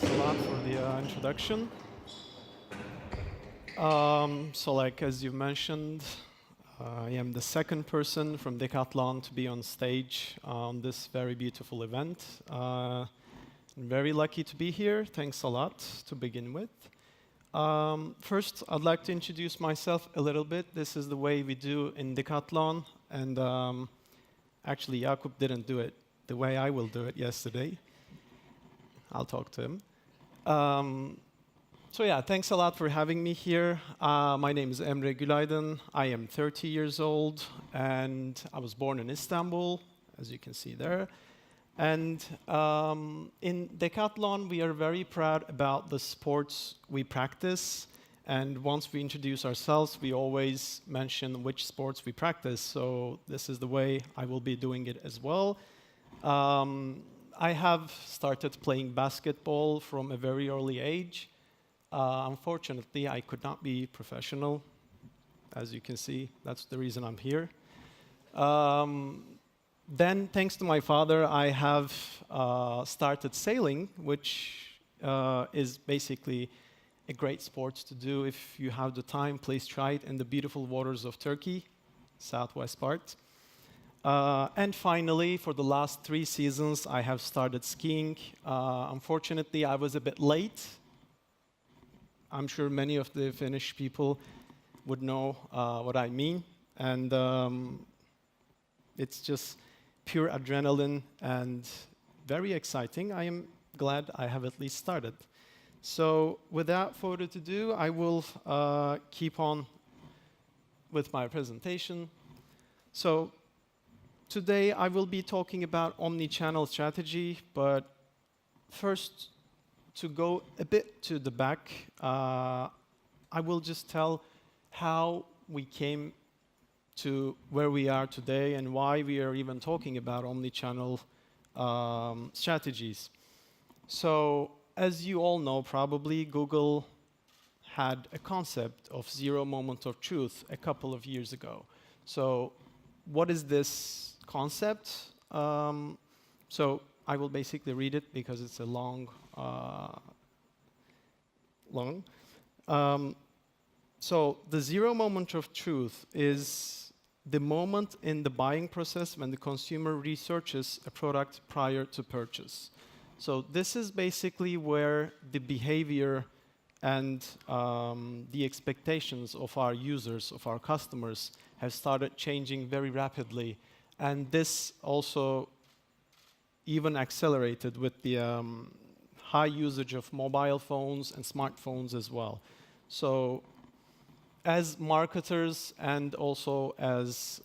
thanks a lot for the introduction. As you mentioned, I am the second person from Decathlon to be on stage on this very beautiful event. I'm very lucky to be here. Thanks a lot to begin with. First, I'd like to introduce myself a little bit. This is the way we do in Decathlon, and actually, Jakub didn't do it the way I will do it yesterday. I'll talk to him. Thanks a lot for having me here. My name is Emre Gülaydın. I am 30 years old, and I was born in Istanbul, as you can see there. And in Decathlon, we are very proud about the sports we practice. And once we introduce ourselves, we always mention which sports we practice. So this is the way I will be doing it as well. I have started playing basketball from a very early age. Unfortunately, I could not be professional. As you can see, that's the reason I'm here. Then, thanks to my father, I have started sailing, which is basically a great sport to do. If you have the time, please try it in the beautiful waters of Turkey, southwest part. And finally, for the last 3 seasons, I have started skiing. Unfortunately, I was a bit late. I'm sure many of the Finnish people would know what I mean. And it's just pure adrenaline and very exciting. I am glad I have at least started. So without further ado, I will keep on with my presentation. So today I will be talking about omnichannel strategy, but first, to go a bit to the back, I will just tell how we came to where we are today and why we are even talking about omnichannel strategies. So, as you all know, probably Google had a concept of zero moment of truth a couple of years ago. So, what is this concept? So I will basically read it because it's a long. So the zero moment of truth is the moment in the buying process when the consumer researches a product prior to purchase. So this is basically where the behavior and the expectations of our users, of our customers, have started changing very rapidly. And this also even accelerated with the high usage of mobile phones and smartphones as well. So as marketers and also as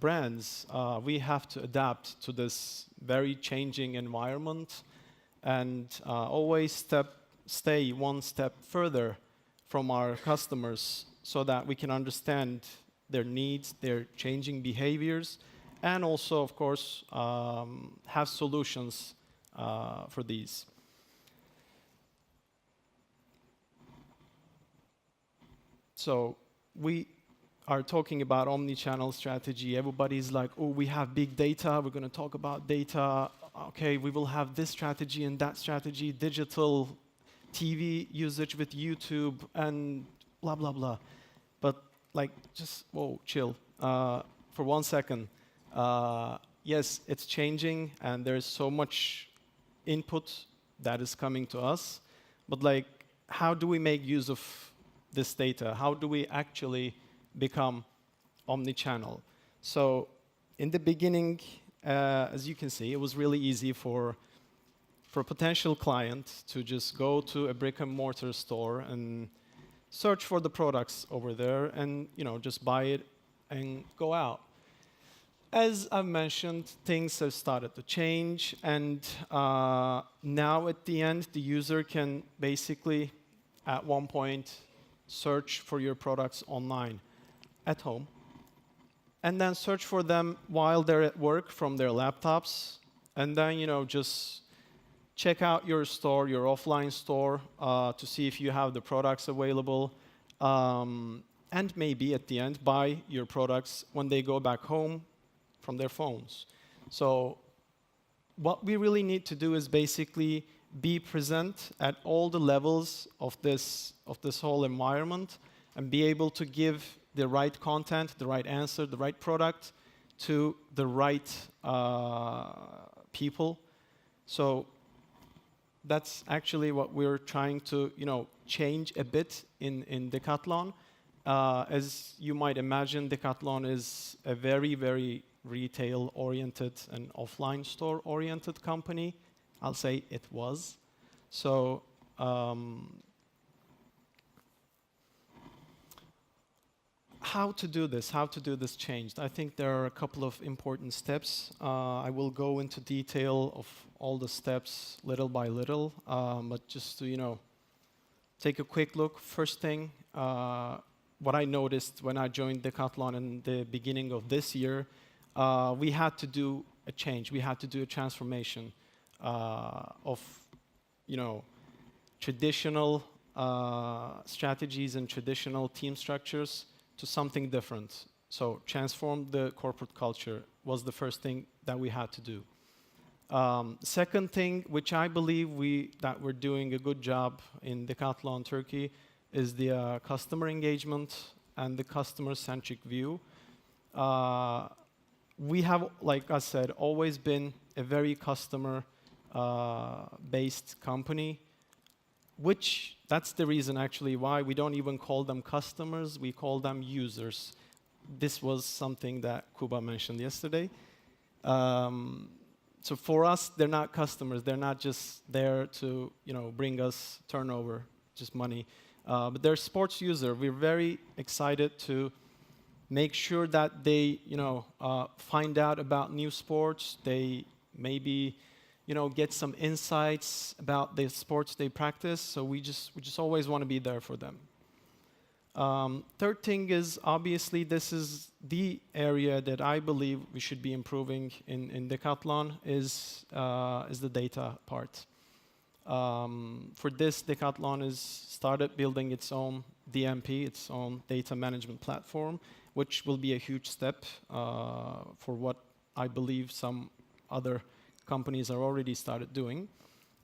brands, we have to adapt to this very changing environment and always stay one step further from our customers so that we can understand their needs, their changing behaviors, and also, of course, have solutions for these. So we are talking about omnichannel strategy. Everybody's like, oh, we have big data. We're going to talk about data. Okay, we will have this strategy and that strategy, digital TV usage with YouTube, and blah, blah, blah. But just, whoa, chill. For 1 second. Yes, it's changing, and there's so much input that is coming to us. But how do we make use of this data? How do we actually become omnichannel? So in the beginning, as you can see, it was really easy for a potential client to just go to a brick-and-mortar store and search for the products over there and just buy it and go out. As I've mentioned, things have started to change, and now at the end, the user can basically, at one point, search for your products online at home, and then search for them while they're at work from their laptops, and then just check out your store, your offline store, to see if you have the products available, and maybe at the end buy your products when they go back home from their phones. So what we really need to do is basically be present at all the levels of this whole environment and be able to give the right content, the right answer, the right product to the right people. So that's actually what we're trying to, change a bit in Decathlon. As you might imagine, Decathlon is a very, very retail-oriented and offline store-oriented company. I'll say it was. So how to do this change? I think there are a couple of important steps. I will go into detail of all the steps little by little, but just to, take a quick look. First thing, what I noticed when I joined Decathlon in the beginning of this year, we had to do a change. We had to do a transformation of, traditional strategies and traditional team structures to something different. So transform the corporate culture was the first thing that we had to do. Second thing, which I believe that we're doing a good job in Decathlon Turkey, is the customer engagement and the customer-centric view. We have, like I said, always been a very customer-based company, which that's the reason actually why we don't even call them customers, we call them users. This was something that Kuba mentioned yesterday. So for us, they're not customers. They're not just there to, bring us turnover, just money. But they're sports user. We're very excited to make sure that they, find out about new sports. They maybe, get some insights about the sports they practice. So we just always want to be there for them. Third thing is, obviously, this is the area that I believe we should be improving in Decathlon is the data part. For this, Decathlon has started building its own DMP, its own data management platform, which will be a huge step for what I believe some other companies are already started doing.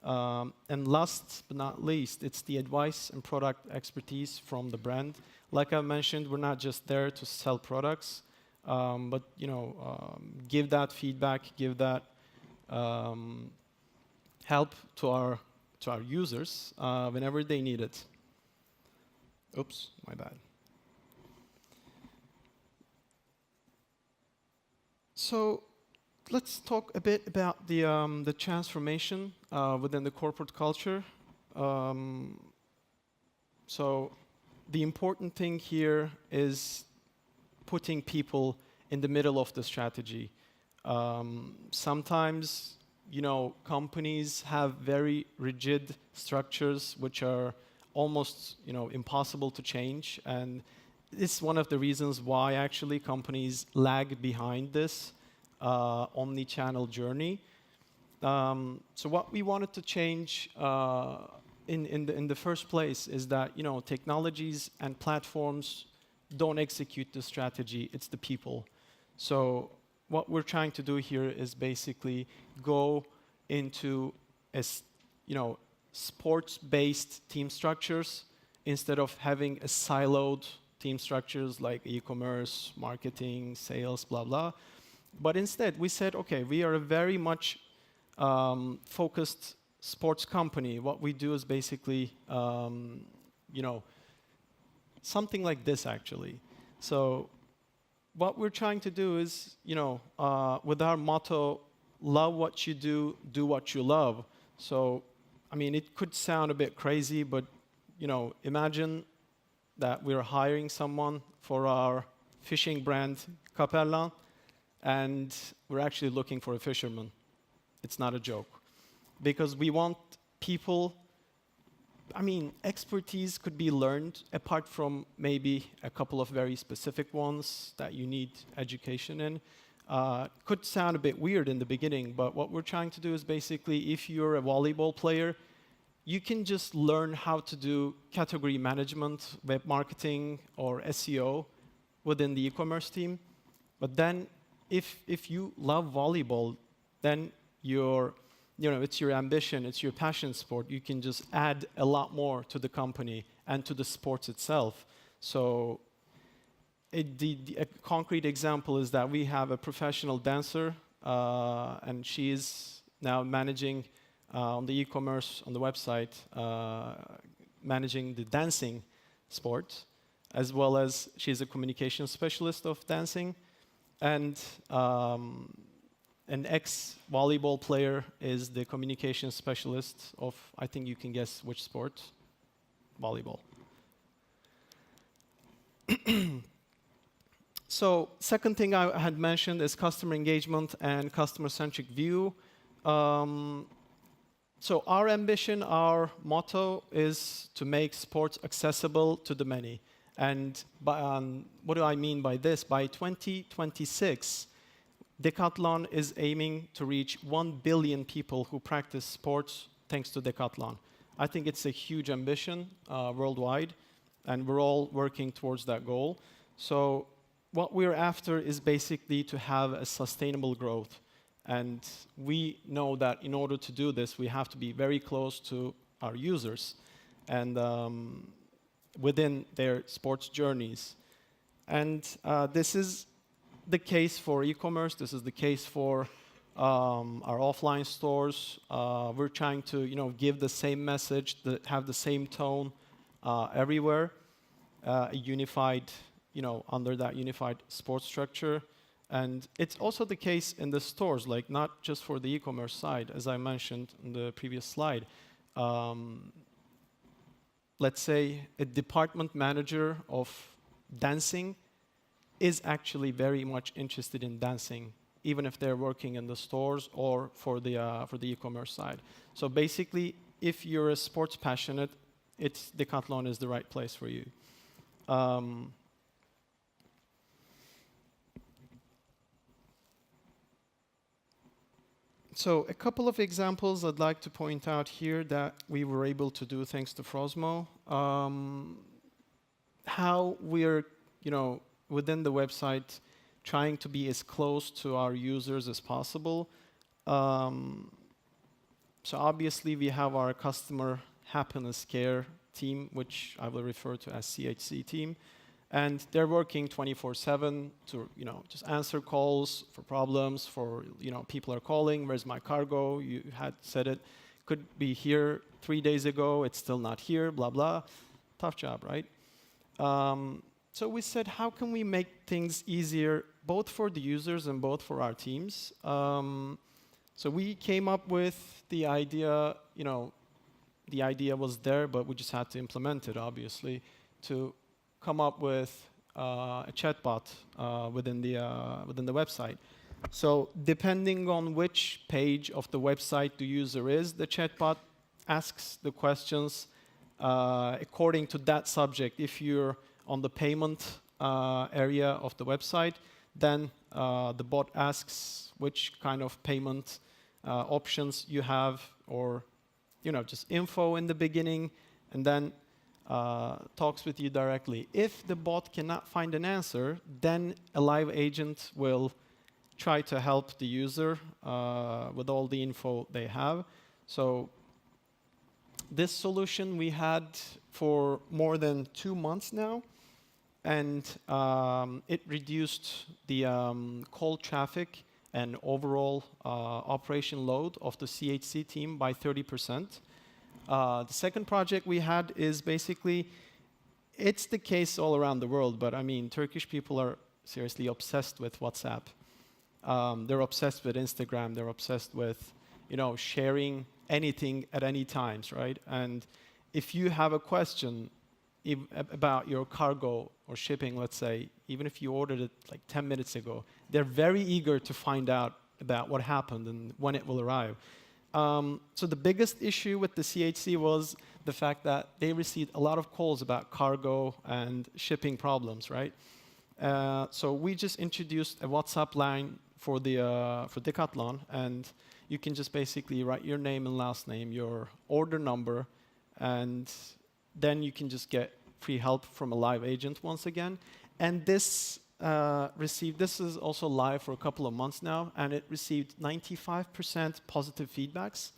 And last but not least, it's the advice and product expertise from the brand. Like I mentioned, we're not just there to sell products, but give that feedback, give that help to our users whenever they need it. Oops, my bad. So let's talk a bit about the transformation within the corporate culture. So the important thing here is putting people in the middle of the strategy. Sometimes, companies have very rigid structures which are almost, impossible to change, and it's one of the reasons why actually companies lag behind this omnichannel journey. So what we wanted to change in the first place is that technologies and platforms don't execute the strategy; it's the people. So what we're trying to do here is basically go into sports-based team structures instead of having a siloed team structures like e-commerce, marketing, sales, blah blah. But instead, we said, okay, we are a very much focused sports company. What we do is basically, something like this, actually. So what we're trying to do is, with our motto, love what you do what you love. So, I mean, it could sound a bit crazy, but, imagine that we're hiring someone for our fishing brand, Capella, and we're actually looking for a fisherman. It's not a joke. Because we want people, expertise could be learned apart from maybe a couple of very specific ones that you need education in. Could sound a bit weird in the beginning, but what we're trying to do is basically, if you're a volleyball player, you can just learn how to do category management, web marketing, or SEO within the e-commerce team. But then, if you love volleyball, then your it's your ambition, it's your passion sport, you can just add a lot more to the company and to the sports itself. So a concrete example is that we have a professional dancer, and she is now managing on the e-commerce, on the website, managing the dancing sport, as well as she's a communication specialist of dancing. And an ex-volleyball player is the communication specialist of, I think you can guess which sport, volleyball. So second thing I had mentioned is customer engagement and customer-centric view. So our ambition, our motto is to make sports accessible to the many. And what do I mean by this? By 2026, Decathlon is aiming to reach 1 billion people who practice sports thanks to Decathlon. I think it's a huge ambition worldwide, and we're all working towards that goal. So what we're after is basically to have a sustainable growth. And we know that in order to do this, we have to be very close to our users and within their sports journeys. And this is the case for e-commerce. This is the case for our offline stores. We're trying to, give the same message, have the same tone everywhere, unified, under that unified sports structure. And it's also the case in the stores, like not just for the e-commerce side, as I mentioned in the previous slide. Let's say a department manager of dancing is actually very much interested in dancing, even if they're working in the stores or for the e-commerce side. So basically, if you're a sports passionate, Decathlon is the right place for you. So a couple of examples I'd like to point out here that we were able to do thanks to Frosmo. How we're, within the website, trying to be as close to our users as possible. So obviously we have our customer happiness care team, which I will refer to as CHC team. And they're working 24/7 to, just answer calls for problems, for, people are calling, where's my cargo? You had said it could be here 3 days ago, it's still not here, blah, blah. Tough job, right? So we said, how can we make things easier, both for the users and both for our teams? So we came up with the idea, the idea was there, but we just had to implement it, obviously, to come up with a chatbot within the website. So depending on which page of the website the user is, the chatbot asks the questions according to that subject. If you're on the payment area of the website, then the bot asks which kind of payment options you have, or just info in the beginning, and then talks with you directly. If the bot cannot find an answer, then a live agent will try to help the user with all the info they have. So this solution we had for more than 2 months now, and it reduced the call traffic and overall operation load of the CHC team by 30%. The second project we had is basically, it's the case all around the world, but I mean, Turkish people are seriously obsessed with WhatsApp. They're obsessed with Instagram. They're obsessed with, sharing anything at any times, right? And if you have a question about your cargo or shipping, let's say, even if you ordered it like 10 minutes ago, they're very eager to find out about what happened and when it will arrive. So the biggest issue with the CHC was the fact that they received a lot of calls about cargo and shipping problems, right? So we just introduced a WhatsApp line for Decathlon, and you can just basically write your name and last name, your order number, and then you can just get free help from a live agent once again. And this received, this is also live for a couple of months now, and it received 95% positive feedbacks,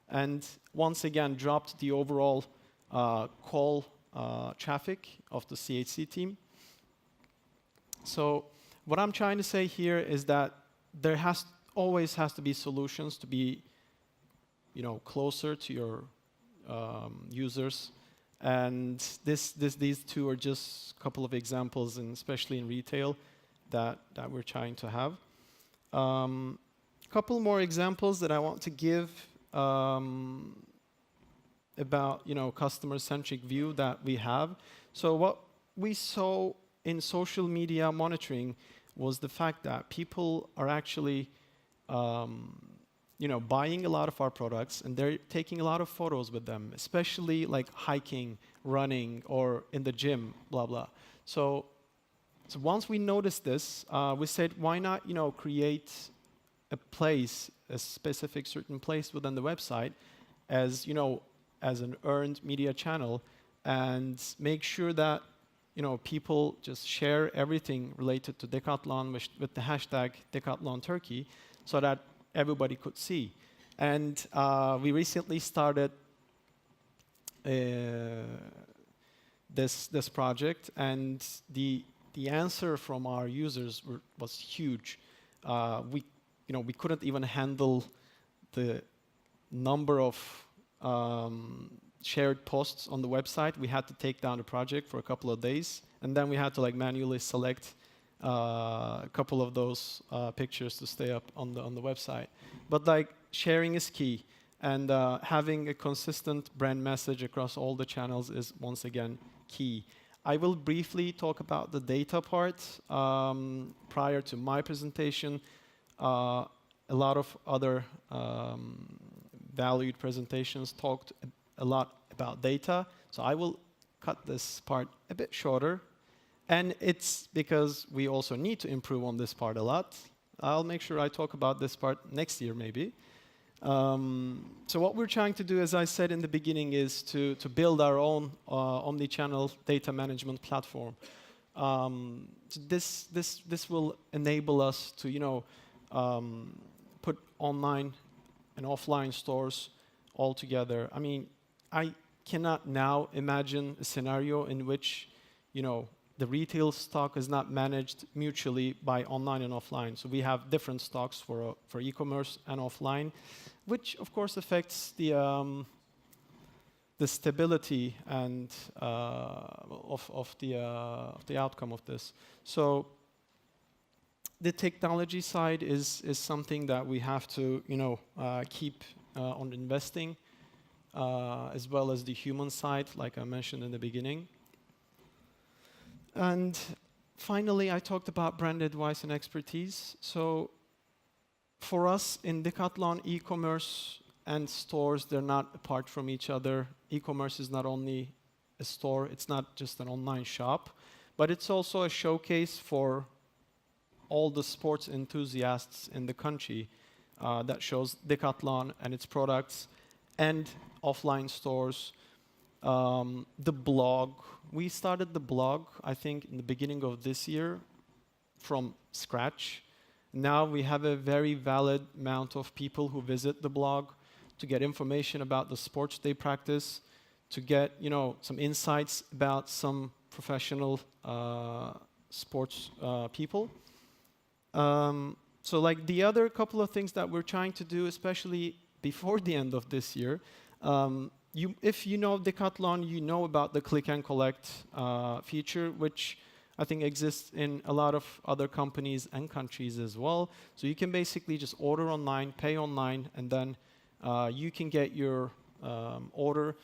and once again dropped the overall call traffic of the CHC team. So what I'm trying to say here is that there always has to be solutions to be, closer to your users. And these two are just a couple of examples, and especially in retail, that we're trying to have. A couple more examples that I want to give about customer-centric view that we have. So what we saw in social media monitoring was the fact that people are actually buying a lot of our products, and they're taking a lot of photos with them, especially like hiking, running, or in the gym, blah, blah. So once we noticed this, we said, why not, create a place, a specific certain place within the website as, as an earned media channel, and make sure that, people just share everything related to Decathlon with the hashtag Decathlon Turkey, so that everybody could see. And we recently started this project, and the answer from our users was huge. We couldn't even handle the number of shared posts on the website. We had to take down the project for a couple of days, and then we had to manually select a couple of those pictures to stay up on the website. But sharing is key, and having a consistent brand message across all the channels is once again key. I will briefly talk about the data part prior to my presentation. A lot of other valued presentations talked a lot about data, so I will cut this part a bit shorter. And it's because we also need to improve on this part a lot. I'll make sure I talk about this part next year, maybe. So what we're trying to do, as I said in the beginning, is to build our own omnichannel data management platform. So this will enable us to, put online and offline stores all together. I mean, I cannot now imagine a scenario in which, the retail stock is not managed mutually by online and offline. So we have different stocks for e-commerce and offline, which of course affects the stability and of the outcome of this. So the technology side is something that we have to keep on investing, as well as the human side, like I mentioned in the beginning. And finally, I talked about brand advice and expertise. So for us in Decathlon, e-commerce and stores, they're not apart from each other. E-commerce is not only a store, it's not just an online shop, but it's also a showcase for all the sports enthusiasts in the country that shows Decathlon and its products, and offline stores. The blog. We started the blog, I think, in the beginning of this year from scratch. Now we have a very valid amount of people who visit the blog to get information about the sports they practice, to get some insights about some professional sports people. So the other couple of things that we're trying to do, especially before the end of this year, if you know Decathlon, you know about the click and collect feature, which I think exists in a lot of other companies and countries as well. So you can basically just order online, pay online, and then you can get your order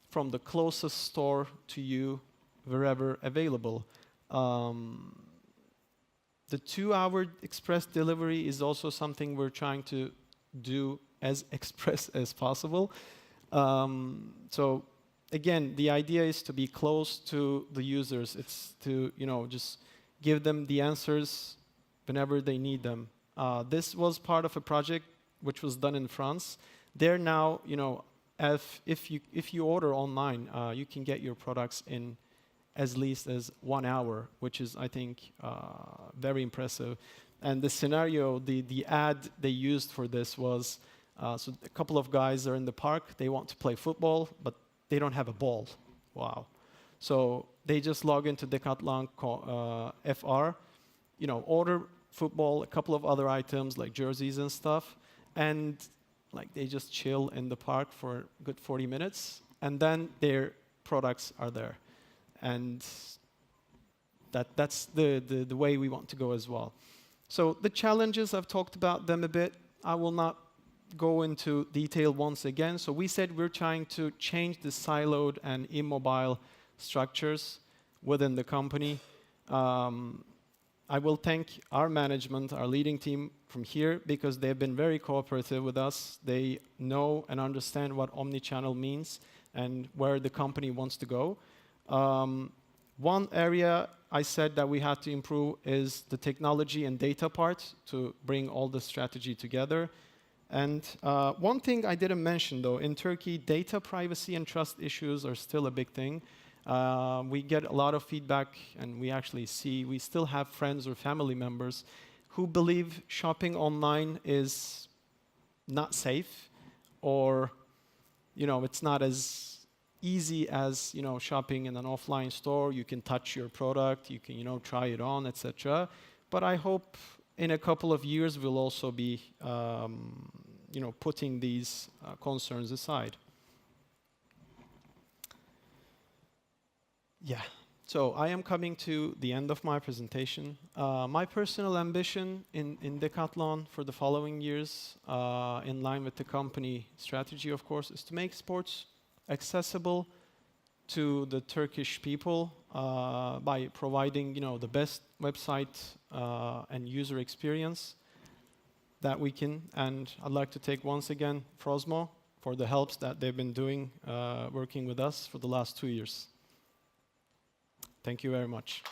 from the closest store to you wherever available. The 2-hour express delivery is also something we're trying to do as express as possible. So again, the idea is to be close to the users. It's to just give them the answers whenever they need them. This was part of a project which was done in France. There now, if you order online, you can get your products in as least as 1 hour, which is, I think, very impressive. And the scenario, the ad they used for this was, so a couple of guys are in the park, they want to play football, but they don't have a ball. Wow. So they just log into Decathlon FR, order football, a couple of other items like jerseys and stuff, and like they just chill in the park for a good 40 minutes, and then their products are there. And that's the way we want to go as well. So the challenges, I've talked about them a bit. I will not go into detail once again. So we said we're trying to change the siloed and immobile structures within the company. I will thank our management, our leading team from here, because they've been very cooperative with us. They know and understand what omnichannel means and where the company wants to go. One area I said that we had to improve is the technology and data part to bring all the strategy together. And one thing I didn't mention, though, in Turkey, data privacy and trust issues are still a big thing. We get a lot of feedback, and we actually see we still have friends or family members who believe shopping online is not safe, or it's not as easy as shopping in an offline store. You can touch your product, you can try it on, etc. But I hope in a couple of years we'll also be putting these concerns aside. Yeah, so I am coming to the end of my presentation. My personal ambition in Decathlon for the following years, in line with the company strategy, of course, is to make sports accessible to the Turkish people by providing the best website and user experience that we can. And I'd like to take once again Frosmo for the helps that they've been doing working with us for the last 2 years. Thank you very much.